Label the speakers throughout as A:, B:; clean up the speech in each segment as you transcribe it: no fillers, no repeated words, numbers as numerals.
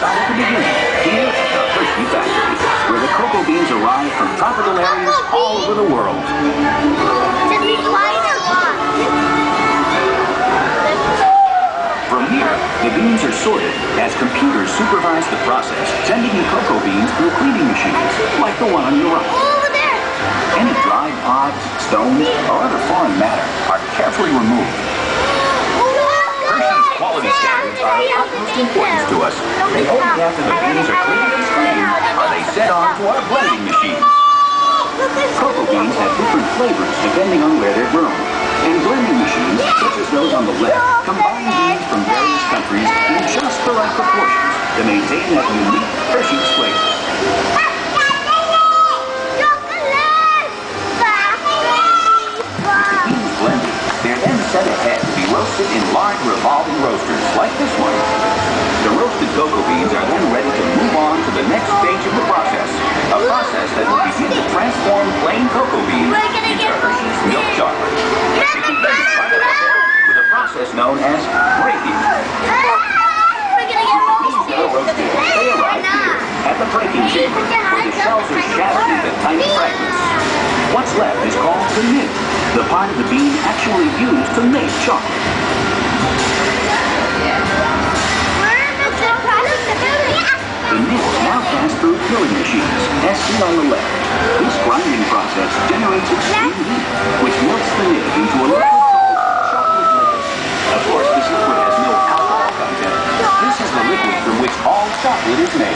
A: start at the beginning, here at the Hershey factory, where the cocoa beans arrive from tropical areas all over the world. From here, the beans are sorted as computers supervise the process, sending the cocoa beans through cleaning machines, like the one on your right.
B: Over there!
A: Any dried pods, stones, or other foreign matter are carefully removed. Hershey's quality standards are of utmost importance to us. And only after the beans are cleaned and screened are they sent on to our blending machines. Cocoa beans have different flavors depending on where they're grown. And blending machines, such as those on the left, combine beans from various countries in just the right proportions to maintain that unique Hershey's flavor. Beans blended, they're then set ahead to be roasted in large revolving roasters like this one. The roasted cocoa beans are then ready to move on to the next stage of the process, a process that will begin to transform plain cocoa beans into Hershey's milk chocolate. It begins right up there with a process known as breaking. Beans are roasted. They arrive here at the breaking chamber, where the shells are shattered into tiny fragments. What's left is called the nib, the part of the bean actually used to make chocolate. The nibs now pass through milling machines, as seen on the left. This grinding process generates extreme heat, which melts the nib into a liquid called chocolate liquor. Of course, this liquid has no alcohol content. This is the liquid from which all chocolate is made.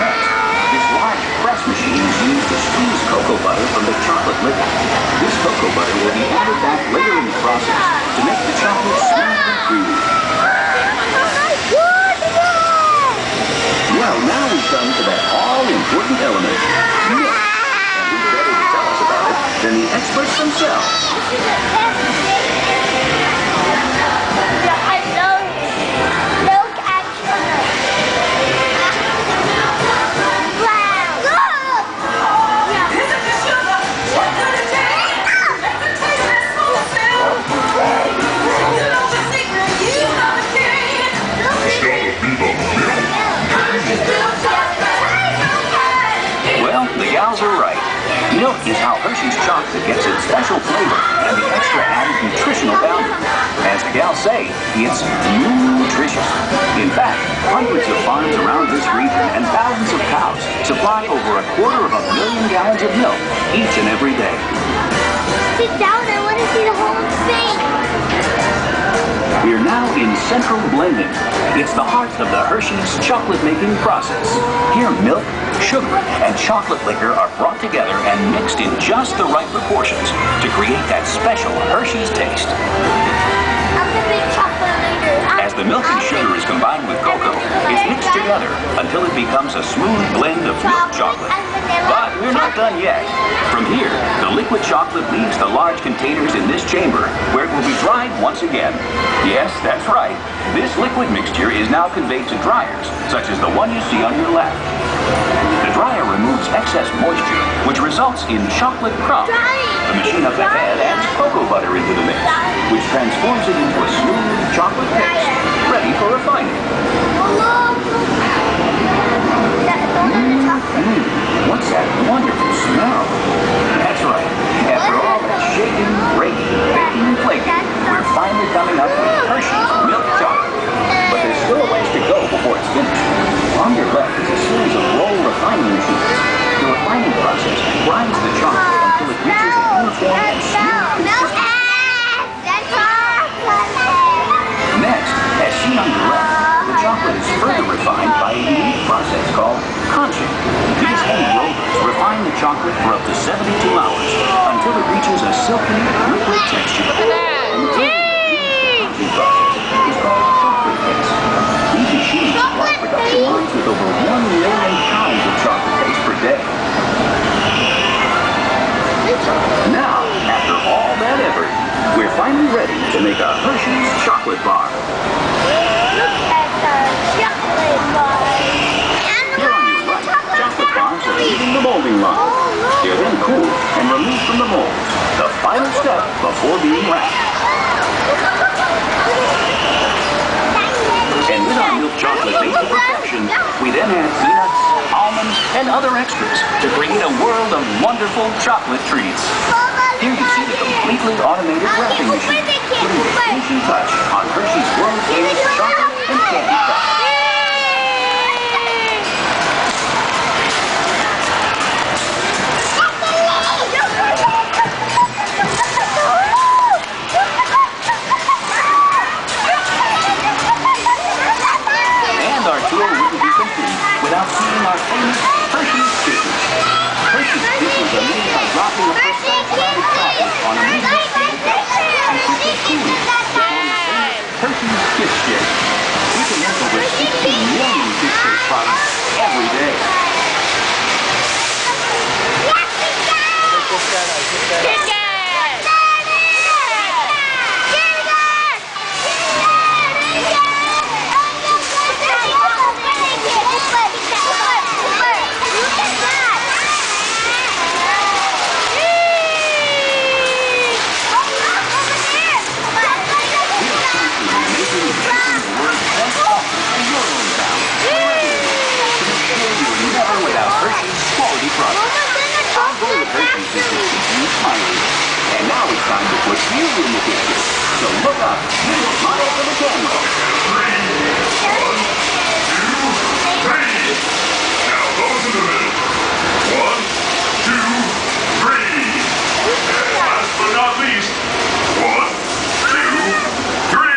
A: Next, this large press machine is used to squeeze cocoa butter from the chocolate liquor. This cocoa butter will be added back later in the process to make the chocolate smooth and creamy. Well, now we've come to that all-important element, milk. And who's better to tell us about it than the experts themselves?
B: I love milk and sugar. Wow.
C: Isn't the sugar? What could it take? Let the taste rest fulfill. You know the secret, you know the key.
A: Well, the gals are right. Milk is how Hershey's chocolate gets its special flavor and the extra added nutritional value. As the gals say, it's nutritious. In fact, hundreds of farms around this region and thousands of cows supply over 250,000 gallons of milk each and every day.
B: Sit down, I want to see the whole thing.
A: We're now in central blending. It's the heart of the Hershey's chocolate-making process. Here, milk, sugar, and chocolate liquor are brought together and mixed in just the right proportions to create that special Hershey's taste.
B: I'm the big chocolate leader.
A: As the milk and sugar is combined with cocoa, it's mixed together until it becomes a smooth blend of milk chocolate. But we're not done yet. From here, the liquid chocolate leaves the large containers in this chamber, where it will be dried once again. Yes, that's right. This liquid mixture is now conveyed to dryers, such as the one you see on your left. The dryer removes excess moisture, which results in chocolate crumbs. The machine up ahead adds cocoa butter into the mix, which transforms it into a smooth chocolate paste, ready for refining. What's that wonderful smell? That's right. After all that shaking, breaking, baking, and flaking, we're finally coming up with Hershey's milk chocolate. But there's still a ways to go before it's finished. On your left is a series of roll refining machines. The refining process grinds the chocolate until it reaches a uniform and smooth consistency. Next, as seen on your left, the chocolate is further refined by a unique process called conching. These heavy rollers refine the chocolate for up to 72 hours until it reaches a silky, liquid texture. And the conching process is called chocolate paste. These machines supply production lines with over 1 million pounds of chocolate paste per day. Now, after all that effort, we're finally ready to make a Hershey's chocolate bar.
B: Look at the chocolate bar.
A: Here on your right, chocolate bars are leaving the molding line. They're then cooled and removed from the mold, the final step before being wrapped. And with our milk chocolate base and other extras to create a world of wonderful chocolate treats. Here you see the completely automated wrapping machine, putting the finishing touch on Hershey's world-famous chocolate and candy wrapping. And our tour wouldn't be complete without seeing our famous Hershey's Kisses. Hershey's Kisses are made by dropping a precise amount of chocolate on a medium scale cup and quickly cooling it to form the famous Hershey's Kiss Shake. We can make over 16 million Kiss Shake products every day. And now it's time to put you in the picture. So look up, smile for the camera.
D: 3, 2, 3. Now those in the middle. 1, 2, 3. And last but not least, 1, 2, 3.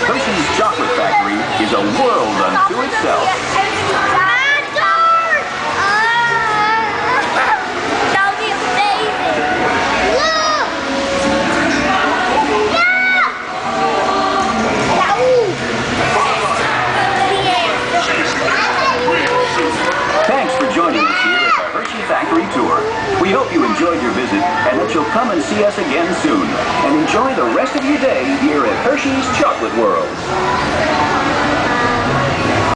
A: Hershey's Chocolate Factory is a world unto itself.
B: That would be amazing. Look!
A: Thanks for joining us here at the Hershey Factory Tour. We hope you enjoyed your visit and that you'll come and see us again soon. And enjoy the rest of your day here at Hershey's Chocolate World.